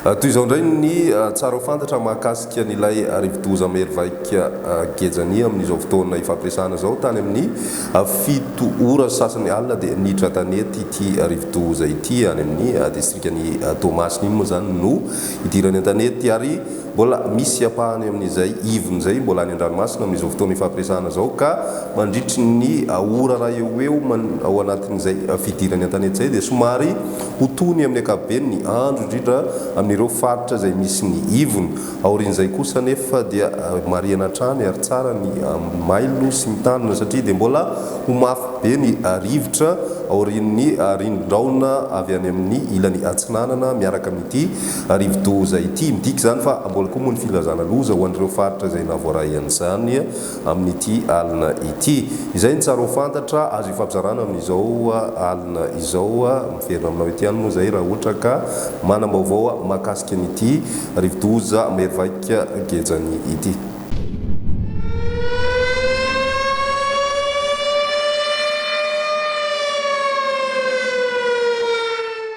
toy izao indray ny tsara ho fantatra mahakasika n'ilay rivodoza merivaika gejany amin'izao fotoana ifampiresahana zao tany amin'ny 7 ora sasany alina dia niditra tanety ity rivodoza ity any amin'ny distrikany Toamasina iny moa zany no idirany an-tanety ary mbola misy apahany amin'izay ivony zay mbola any an-dranomasina amin'izao fotoana ifampiresahana zao ka mandritry ny ora raha eo ao anatin'izay fidirany an-tanety zay dia somary hotony amin'ny ankapobeny ny andro indrindra amin'ireo faritra zay misy ny ivony aorian'izay kosa nefa dia mariana trany ary tsara ny mailo sy ny tanina satria dia mbola ho mafy be ny rivotra aorian'ny rindrondraona avy any amin'ny ilany atsinanana miaraka amin'ity rivodoza ity midika zany fa mbola koa moa ny filazana loza ho an'ireo faritra zay navoarayan'izany amin'ity alina ity izay ny tsara ho fantatra azo ifampizarana amin'izao alina izao miverina aminao ety any moa zay raha ohatra ka manam-baovao mahakasika an'ity rivodoza merivaika gejany ity.